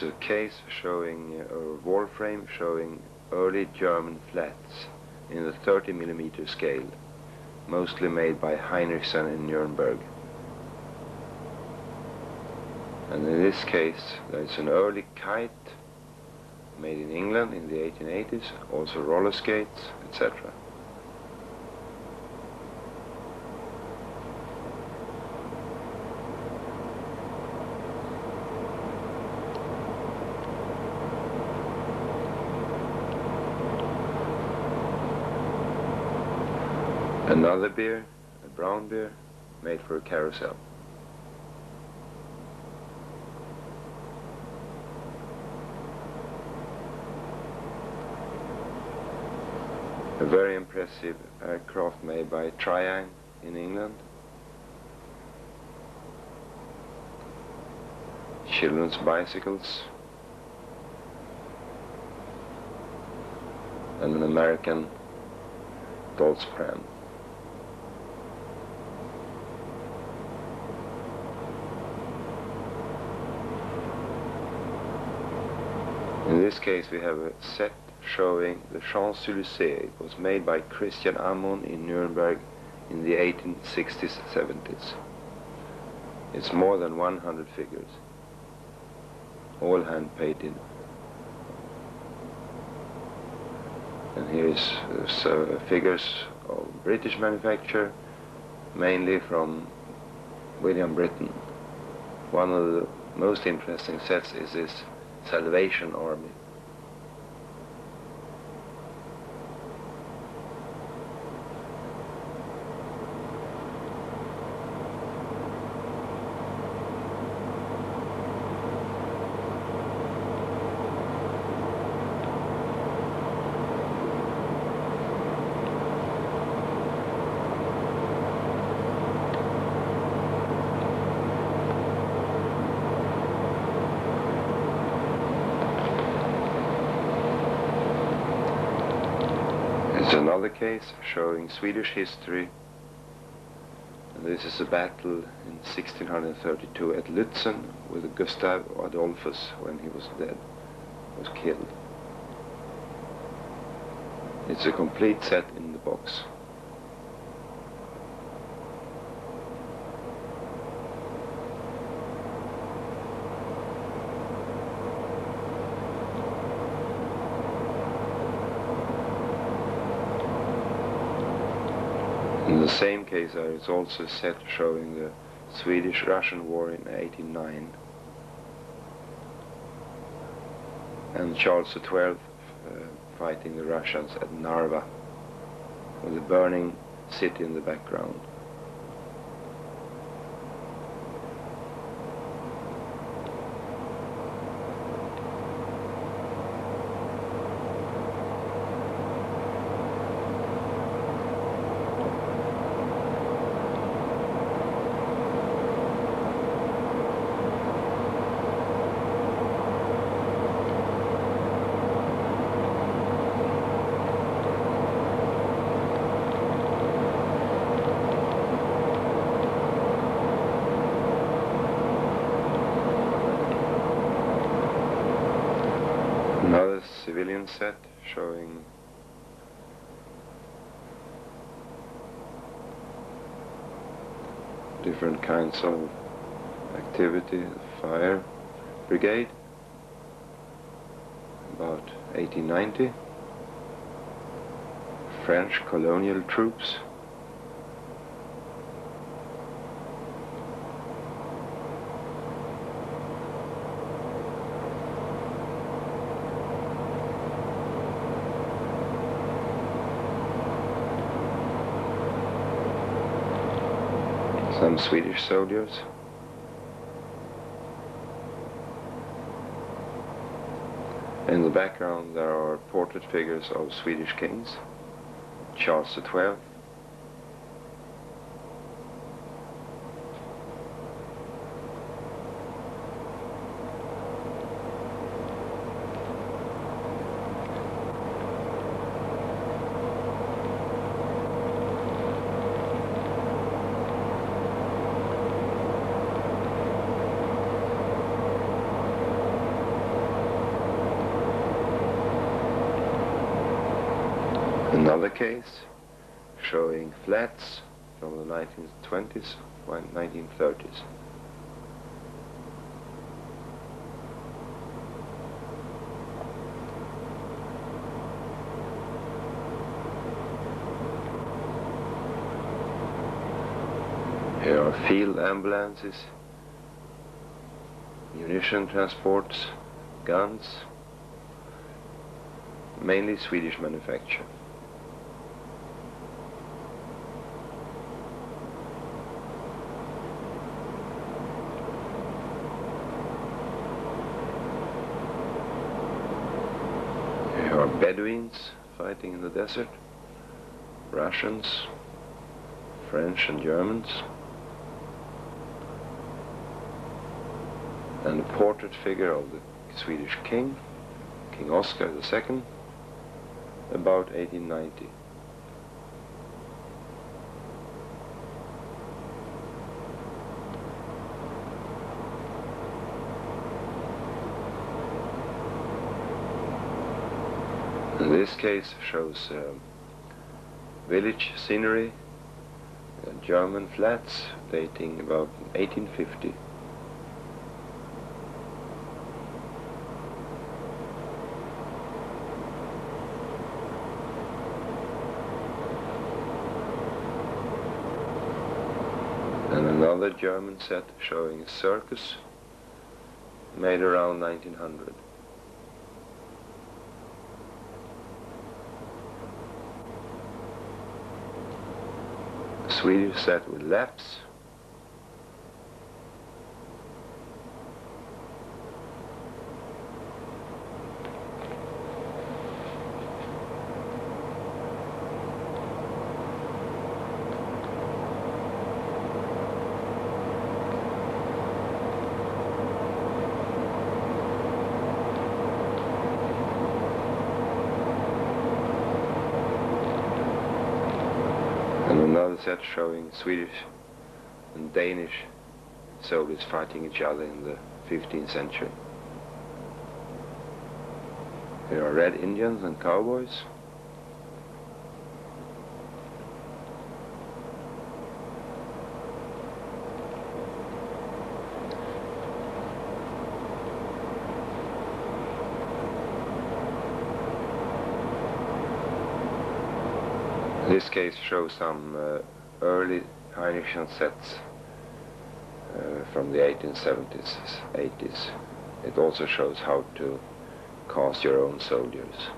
is a case showing a wall frame showing early German flats in the 30mm scale, mostly made by Heinrichsen in Nuremberg. And in this case, there's an early kite made in England in the 1880s, also roller skates, etc. Another beer, a brown beer, made for a carousel. A very impressive aircraft made by Triang in England. Children's bicycles. And an American doll's pram. In this case we have a set showing the Champs-Élysées. It was made by Christian Ammon in Nuremberg in the 1860s, 70s. It's more than 100 figures, all hand-painted. And here's figures of British manufacture, mainly from William Britton. One of the most interesting sets is this Salvation Army. It's another case showing Swedish history. And this is a battle in 1632 at Lützen with Gustav Adolphus when he was dead, was killed. It's a complete set in the box. In the same case there is also a set showing the Swedish-Russian War in 1809 and Charles XII fighting the Russians at Narva with the burning city in the background. Another civilian set showing different kinds of activity. Fire brigade, about 1890. French colonial troops. Some Swedish soldiers. In the background there are portrait figures of Swedish kings, Charles XII, Another case showing flats from the 1920s and 1930s. Here are field ambulances, munition transports, guns, mainly Swedish manufacture. Here are Bedouins fighting in the desert, Russians, French and Germans, and a portrait figure of the Swedish king, King Oscar II, about 1890. And this case shows village scenery, German flats dating about 1850. And another German set showing a circus made around 1900. A Swedish set with laps. And another set showing Swedish and Danish soldiers fighting each other in the 15th century. Here are Red Indians and cowboys. This case shows some early Heinrichsen sets from the 1870s, 80s. It also shows how to cast your own soldiers.